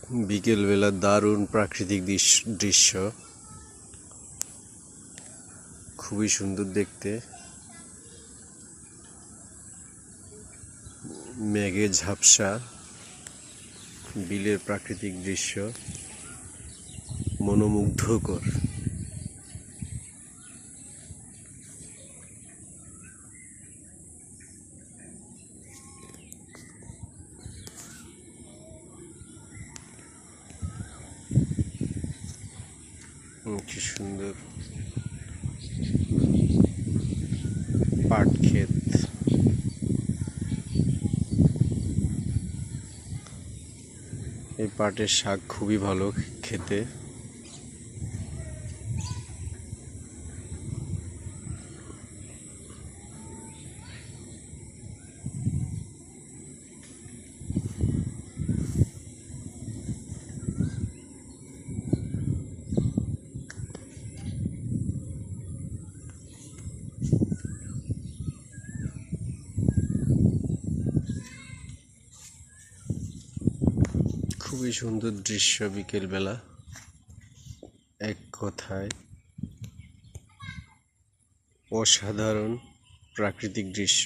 বিকেলবেলা দারুণ প্রাকৃতিক দৃশ্য, খুবই সুন্দর দেখতে। মেঘে ঝাপসা বিলের প্রাকৃতিক দৃশ্য মনোমুগ্ধকর। কি সুন্দর পাট ক্ষেত। এই পাটের শাক খুবই ভালো খেতে। খুবই সুন্দর দৃশ্য বিকেলবেলা, এক কথায় অসাধারণ প্রাকৃতিক দৃশ্য।